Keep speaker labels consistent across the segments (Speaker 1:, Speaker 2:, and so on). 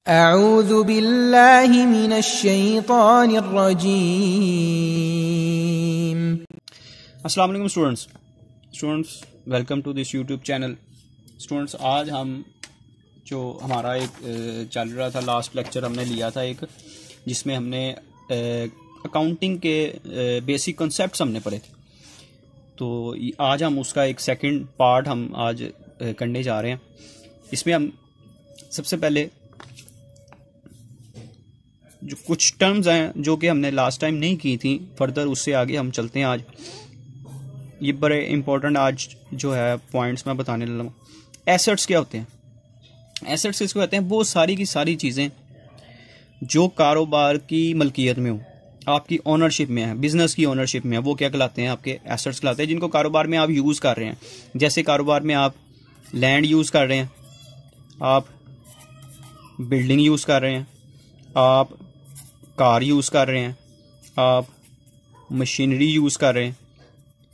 Speaker 1: अऊज़ु बिल्लाहि मिनश शैतानिर रजीम।
Speaker 2: अस्सलाम वालेकुम students, welcome to this YouTube channel. Students, आज हम जो हमारा एक चल रहा था, लास्ट लेक्चर हमने लिया था एक, जिसमें हमने अकाउंटिंग के बेसिक कॉन्सेप्ट्स हमने पढ़े थे। तो आज हम उसका एक सेकंड पार्ट हम आज करने जा रहे हैं। इसमें हम सबसे पहले जो कुछ टर्म्स हैं जो कि हमने लास्ट टाइम नहीं की थी, फर्दर उससे आगे हम चलते हैं। आज ये बड़े इंपॉर्टेंट आज जो है पॉइंट्स मैं बताने लगा हूँ। एसेट्स क्या होते हैं? एसेट्स किसको कहते हैं? वो सारी की सारी चीज़ें जो कारोबार की मलकियत में हो, आपकी ओनरशिप में है, बिजनेस की ओनरशिप में है, वो क्या कहलाते हैं? आपके एसेट्स कहलाते हैं, जिनको कारोबार में आप यूज़ कर रहे हैं। जैसे कारोबार में आप लैंड यूज़ कर रहे हैं, आप बिल्डिंग यूज़ कर रहे हैं, आप कार यूज़ कर रहे हैं, आप मशीनरी यूज़ कर रहे हैं।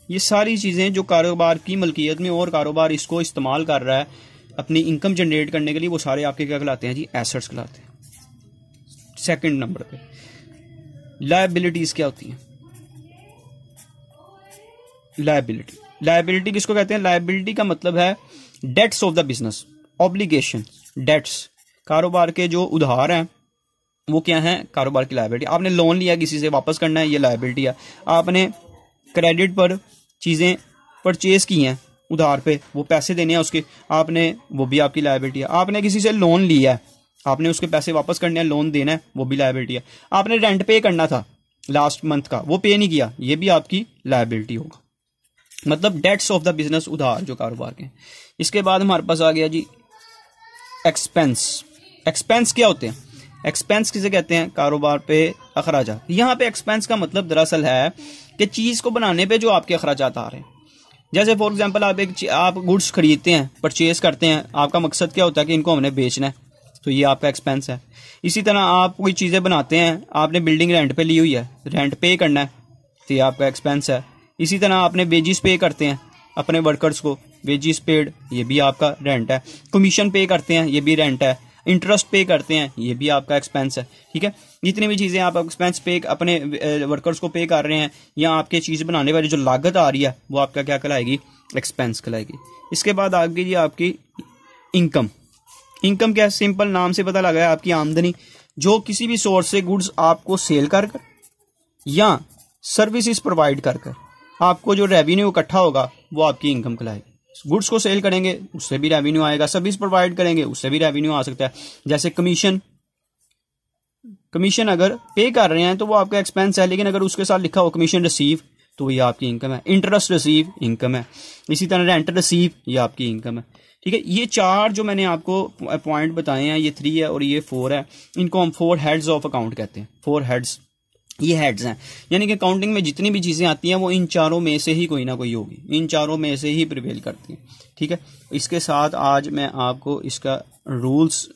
Speaker 2: ये सारी चीज़ें जो कारोबार की मलकियत में और कारोबार इसको इस्तेमाल कर रहा है अपनी इनकम जनरेट करने के लिए, वो सारे आपके क्या कहलाते हैं जी? एसेट्स कहलाते हैं। सेकंड नंबर पे लायबिलिटीज़ क्या होती हैं? लायबिलिटी किसको कहते हैं? लायबिलिटी का मतलब है debts of the business, obligation, debts. कारोबार के जो उधार हैं वो क्या है? कारोबार की लायबिलिटी। आपने लोन लिया, किसी से वापस करना है, ये लायबिलिटी है। आपने क्रेडिट पर चीज़ें परचेज की हैं उधार पे, वो पैसे देने हैं उसके, आपने, वो भी आपकी लायबिलिटी है। आपने किसी से लोन लिया है, आपने उसके पैसे वापस करने हैं, लोन देना है, वो भी लायबिलिटी है। आपने रेंट पे करना था लास्ट मंथ का, वो पे नहीं किया, ये भी आपकी लायबिलिटी होगा। मतलब डेट्स ऑफ द बिजनेस, उधार जो कारोबार के। इसके बाद हमारे पास आ गया जी एक्सपेंस। एक्सपेंस क्या होते हैं? एक्सपेंस किसे कहते हैं? कारोबार पे अखराजात। यहाँ पे एक्सपेंस का मतलब दरअसल है कि चीज़ को बनाने पे जो आपके अखराजात आ रहे हैं। जैसे फॉर एग्जांपल आप गुड्स खरीदते हैं, परचेज करते हैं, आपका मकसद क्या होता है कि इनको हमने बेचना है, तो ये आपका एक्सपेंस है। इसी तरह आप कोई चीज़ें बनाते हैं, आपने बिल्डिंग रेंट पे ली हुई है, रेंट पे करना है, तो ये आपका एक्सपेंस है। इसी तरह आपने वेजिस पे करते हैं अपने वर्कर्स को, वेजिस पेड, ये भी आपका रेंट है। कमीशन पे करते हैं, ये भी रेंट है। इंटरेस्ट पे करते हैं, ये भी आपका एक्सपेंस है। ठीक है, जितनी भी चीज़ें आप एक्सपेंस पे अपने वर्कर्स को पे कर रहे हैं, या आपके चीज़ बनाने वाली जो लागत आ रही है, वो आपका क्या कहलाएगी? एक्सपेंस कहलाएगी। इसके बाद आगे जी आपकी इनकम। इनकम क्या है? सिंपल नाम से पता लगा है, आपकी आमदनी, जो किसी भी सोर्स से गुड्स आपको सेल कर या सर्विसेज प्रोवाइड कर आपको जो रेवेन्यू इकट्ठा होगा, वो आपकी इनकम कहलाएगी। गुड्स को सेल करेंगे, उससे भी रेवेन्यू आएगा। सर्विस प्रोवाइड करेंगे, उससे भी रेवेन्यू आ सकता है। जैसे कमीशन अगर पे कर रहे हैं तो वो आपका एक्सपेंस है, लेकिन अगर उसके साथ लिखा हो कमीशन रिसीव, तो ये आपकी इनकम है। इंटरेस्ट रिसीव इनकम है। इसी तरह रेंट रिसीव, ये आपकी इनकम है। ठीक है, ये चार जो मैंने आपको पॉइंट बताए हैं, ये 3 है और ये 4 है। इनको हम 4 हेड्स ऑफ अकाउंट कहते हैं। 4 हेड्स, ये हेड्स हैं, यानी कि अकाउंटिंग में जितनी भी चीज़ें आती हैं वो इन चारों में से ही कोई ना कोई होगी, इन चारों में से ही प्रिवेल करती हैं। ठीक है, इसके साथ आज मैं आपको इसका रूल्स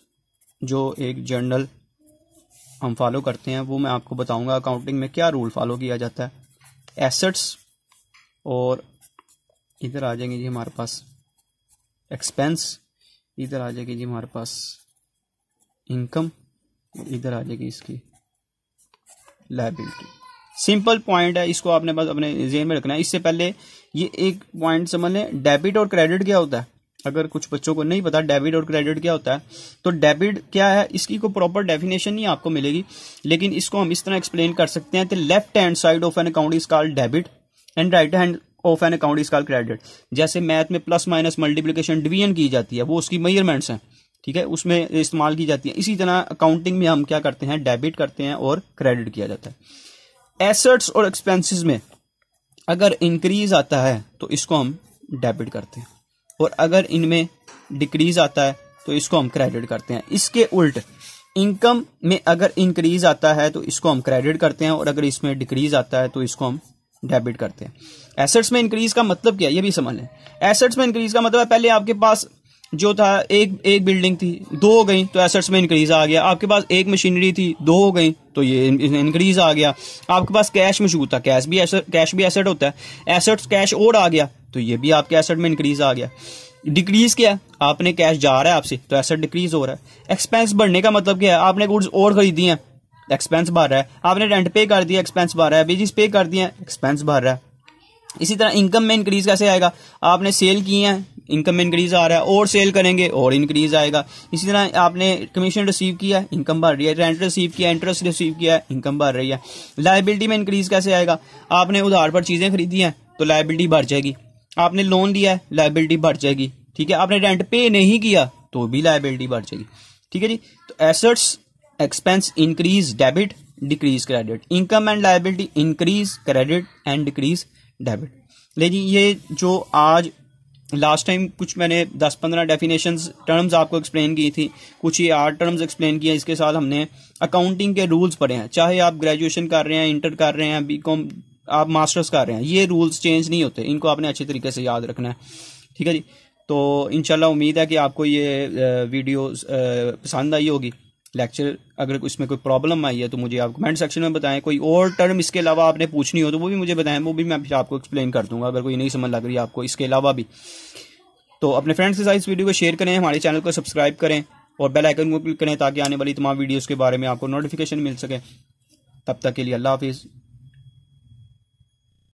Speaker 2: जो एक जर्नल हम फॉलो करते हैं, वो मैं आपको बताऊंगा। अकाउंटिंग में क्या रूल फॉलो किया जाता है। एसेट्स, और इधर आ जाएंगे जी हमारे पास एक्सपेंस, इधर आ जाएगी जी हमारे पास इनकम, इधर आ जाएगी इसकी लायबिलिटी। सिंपल पॉइंट है, इसको आपने बस अपने ज़हन में रखना है। इससे पहले ये एक पॉइंट समझ लें, डेबिट और क्रेडिट क्या होता है। अगर कुछ बच्चों को नहीं पता डेबिट और क्रेडिट क्या होता है, तो डेबिट क्या है, इसकी कोई प्रॉपर डेफिनेशन नहीं आपको मिलेगी, लेकिन इसको हम इस तरह एक्सप्लेन कर सकते हैं कि left hand side of an account is called debit and right hand of an account is called credit. जैसे मैथ में प्लस माइनस मल्टीप्लिकेशन डिवीजन की जाती है, वो उसकी मेजरमेंट्स हैं, ठीक है, उसमें इस्तेमाल की जाती है। इसी तरह अकाउंटिंग में हम क्या करते हैं? डेबिट करते हैं और क्रेडिट किया जाता है। एसेट्स और एक्सपेंसेस में अगर इंक्रीज आता है तो इसको हम डेबिट करते हैं, और अगर इनमें डिक्रीज आता है तो इसको हम क्रेडिट करते हैं। इसके उल्ट इनकम में अगर इंक्रीज आता है तो इसको हम क्रेडिट करते हैं, और अगर इसमें डिक्रीज आता है तो इसको हम डेबिट करते हैं। एसेट्स में इंक्रीज का मतलब क्या है, ये भी समझ लें। एसेट्स में इंक्रीज का मतलब पहले आपके पास जो था एक बिल्डिंग थी, 2 हो गई, तो एसेट्स में इंक्रीज आ गया। आपके पास एक मशीनरी थी, 2 हो गई, तो ये इंक्रीज आ गया। आपके पास कैश मौजूद था, कैश भी एसेट होता है, एसेट्स कैश और आ गया, तो ये भी आपके एसेट में इंक्रीज आ गया। डिक्रीज क्या है, आपने कैश जा रहा है आपसे तो एसेट डिक्रीज हो रहा है। एक्सपेंस बढ़ने का मतलब क्या है, आपने गुड्स और खरीदी हैं, एक्सपेंस बढ़ रहा है। आपने रेंट पे कर दिया, एक्सपेंस बढ़ रहा है। वेजेस पे कर दिया, एक्सपेंस बढ़ रहा है। इसी तरह इनकम में इंक्रीज कैसे आएगा, आपने सेल की है, इनकम में इंक्रीज आ रहा है, और सेल करेंगे और इंक्रीज आएगा। इसी तरह आपने कमीशन रिसीव किया, इनकम बढ़ रही है। रेंट रिसीव किया, इंटरेस्ट रिसीव किया, इनकम बढ़ रही है। लायबिलिटी में इंक्रीज कैसे आएगा, आपने उधार पर चीजें खरीदी हैं तो लायबिलिटी बढ़ जाएगी। आपने लोन लिया है, लायबिलिटी बढ़ जाएगी। ठीक है, आपने रेंट पे नहीं किया तो भी लायबिलिटी बढ़ जाएगी। ठीक है जी, तो assets expense increase debit, decrease credit. Income and liability increase credit and decrease debit. लेकिन ये जो आज लास्ट टाइम कुछ मैंने 10-15 डेफिनेशंस टर्म्स आपको एक्सप्लेन की थी, कुछ ये 8 टर्म्स एक्सप्लेन किए। इसके साथ हमने अकाउंटिंग के रूल्स पढ़े हैं। चाहे आप ग्रेजुएशन कर रहे हैं, इंटर कर रहे हैं, बीकॉम आप मास्टर्स कर रहे हैं, ये रूल्स चेंज नहीं होते, इनको आपने अच्छे तरीके से याद रखना है। ठीक है जी, तो इंशाल्लाह उम्मीद है कि आपको ये वीडियो पसंद आई होगी। लेक्चर अगर इसमें कोई प्रॉब्लम आई है तो मुझे आप कमेंट सेक्शन में बताएं। कोई और टर्म इसके अलावा आपने पूछनी हो तो वो भी मुझे बताएं, वो भी मैं फिर आपको एक्सप्लेन कर दूंगा अगर कोई नहीं समझ लग रही है आपको इसके अलावा भी। तो अपने फ्रेंड्स के साथ इस वीडियो को शेयर करें, हमारे चैनल को सब्सक्राइब करें और बेल आइकन को क्लिक करें ताकि आने वाली तमाम वीडियोज़ के बारे में आपको नोटिफिकेशन मिल सके। तब तक के लिए अल्लाह हाफिज़।